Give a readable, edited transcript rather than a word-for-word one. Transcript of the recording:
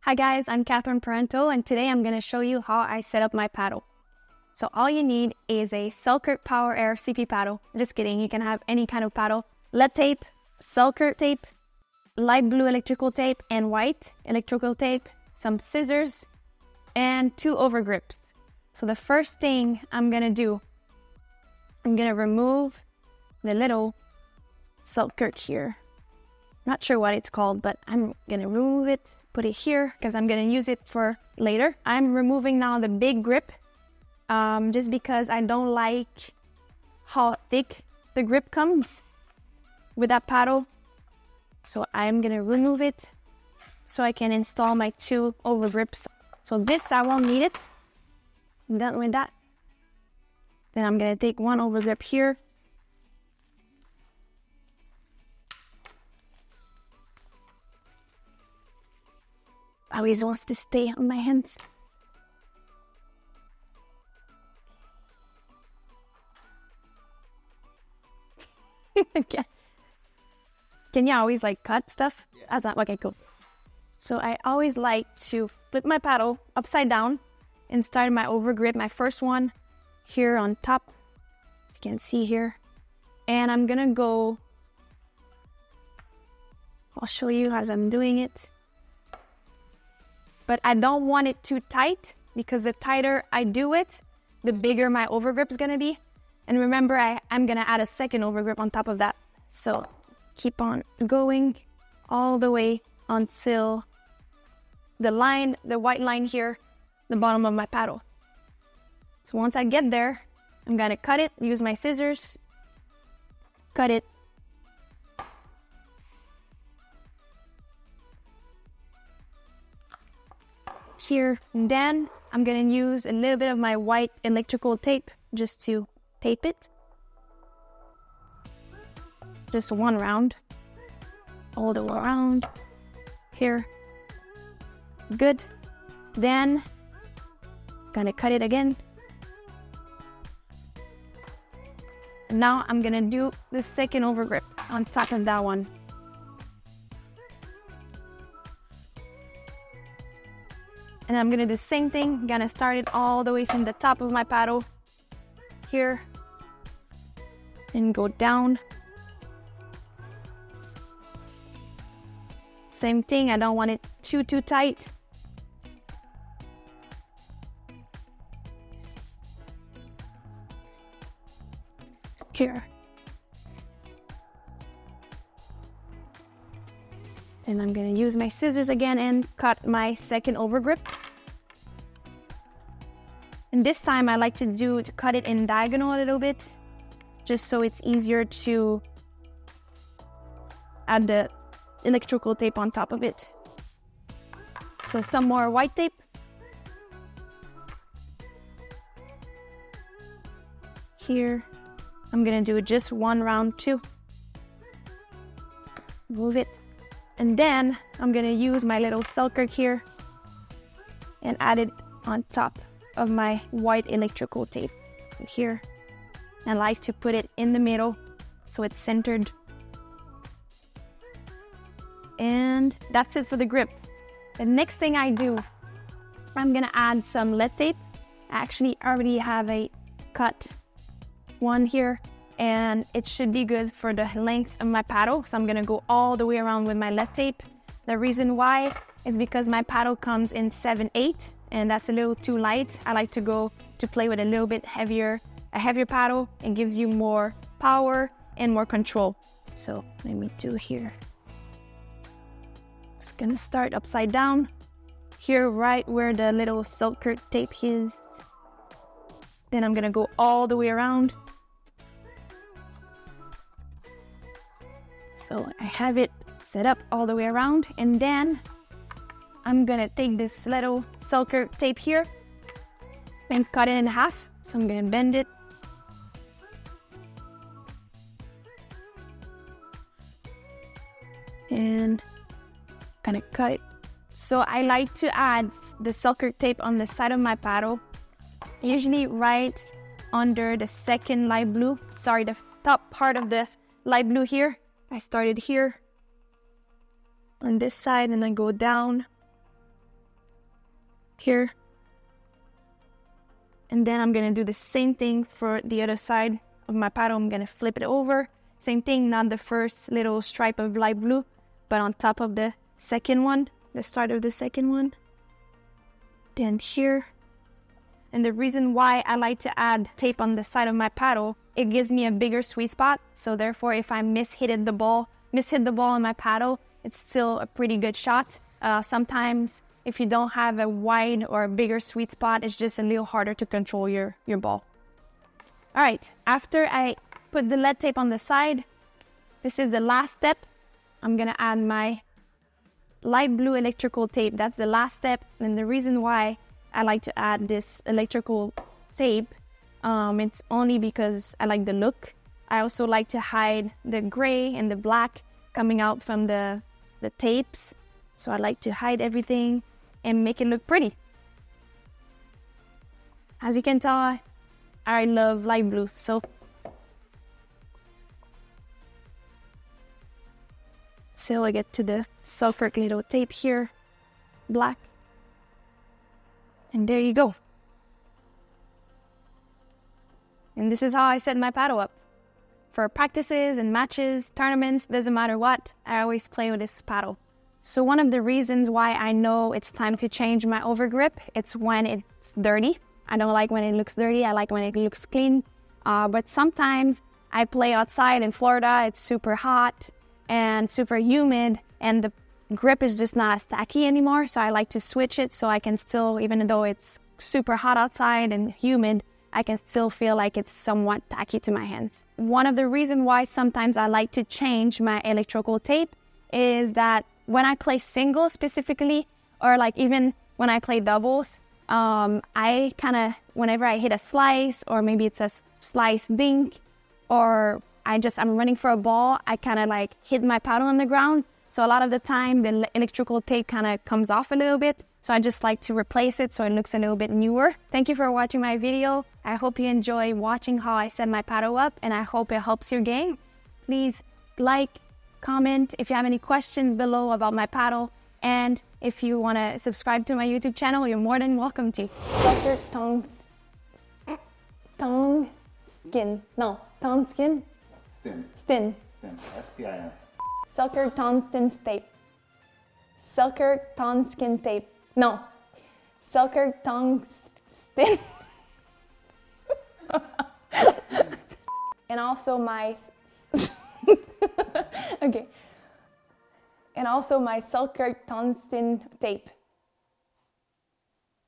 Hi guys, I'm Catherine Parenteau, and today I'm going to show you how I set up my paddle. So all you need is a Selkirk Power Air CP paddle. Just kidding, you can have any kind of paddle. Lead tape, Selkirk tape, light blue electrical tape and white electrical tape, some scissors, and 2 overgrips. So the first thing I'm going to do, I'm going to remove the little Selkirk here. Not sure what it's called, but I'm going to remove it, put it here because I'm going to use it for later. I'm removing now the big grip just because I don't like how thick the grip comes with that paddle. So I'm going to remove it so I can install my 2 overgrips. So this, I won't need it. I'm done with that. Then I'm going to take 1 overgrip here. Always wants to stay on my hands. Okay. Can you always cut stuff? Yeah. That's not okay, cool. So I always like to flip my paddle upside down and start my overgrip, my first one here on top. You can see here. And I'm gonna go, I'll show you as I'm doing it. But I don't want it too tight because the tighter I do it, the bigger my overgrip is gonna be. And remember, I'm gonna add a second overgrip on top of that. So keep on going all the way until the line, the white line here, the bottom of my paddle. So once I get there, I'm gonna cut it, use my scissors, cut it. Here, and then I'm gonna use a little bit of my white electrical tape just to tape it. Just 1 round, all the way around here. Good. Then gonna cut it again. Now I'm gonna do the second overgrip on top of that one. And I'm gonna do the same thing. I'm gonna start it all the way from the top of my paddle here and go down. Same thing, I don't want it too tight. Here. And I'm gonna use my scissors again and cut my second overgrip. And this time I like to cut it in diagonal a little bit, just so it's easier to add the electrical tape on top of it. So some more white tape. Here, I'm gonna do just 1 round too. Move it. And then I'm gonna use my little Selkirk here and add it on top of my white electrical tape here. I like to put it in the middle so it's centered. And that's it for the grip. The next thing I do, I'm gonna add some lead tape. I actually already have a cut one here, and it should be good for the length of my paddle. So I'm gonna go all the way around with my lead tape. The reason why is because my paddle comes in 7/8, and that's a little too light. I like to play with a little bit heavier, a heavier paddle. It gives you more power and more control. So let me do here. It's gonna start upside down here, right where the little Selkirk tape is. Then I'm gonna go all the way around. So I have it set up all the way around, and then I'm gonna take this little Selkirk tape here and cut it in half. So I'm gonna bend it. And gonna cut it. So I like to add the Selkirk tape on the side of my paddle, usually right under the second light blue, the top part of the light blue here. I started here on this side and I go down here. And then I'm gonna do the same thing for the other side of my paddle. I'm gonna flip it over. Same thing, not the first little stripe of light blue, but on top of the second one, the start of the second one. Then here. And the reason why I like to add tape on the side of my paddle, it gives me a bigger sweet spot. So therefore, if I mishit the ball on my paddle, it's still a pretty good shot. Sometimes if you don't have a wide or a bigger sweet spot, it's just a little harder to control your ball. All right, after I put the lead tape on the side, this is the last step. I'm gonna add my light blue electrical tape. That's the last step. And the reason why I like to add this electrical tape, it's only because I like the look. I also like to hide the gray and the black coming out from the tapes. So I like to hide everything and make it look pretty. As you can tell, I love light blue. So I get to the Selkirk little tape here, black. And there you go. And this is how I set my paddle up. For practices and matches, tournaments, doesn't matter what, I always play with this paddle. So one of the reasons why I know it's time to change my overgrip, it's when it's dirty. I don't like when it looks dirty, I like when it looks clean. But sometimes I play outside in Florida, it's super hot and super humid, and the grip is just not as tacky anymore. So I like to switch it so I can still, even though it's super hot outside and humid, I can still feel like it's somewhat tacky to my hands. One of the reasons why sometimes I like to change my electrical tape is that when I play singles specifically, or like even when I play doubles, I kind of, whenever I hit a slice, or maybe it's a slice dink, or I'm running for a ball, I kind of like hit my paddle on the ground. So a lot of the time, the electrical tape kind of comes off a little bit. So I just like to replace it so it looks a little bit newer. Thank you for watching my video. I hope you enjoy watching how I set my paddle up, and I hope it helps your game. Please like, comment if you have any questions below about my paddle. And if you want to subscribe to my YouTube channel, you're more than welcome to. Selkirk Tungsten. S-T-I-N. Selkirk Tungsten tape. Selkirk Tungsten tape. No. Selkirk Tungsten. And also my okay. And also my Selkirk Tungsten tape.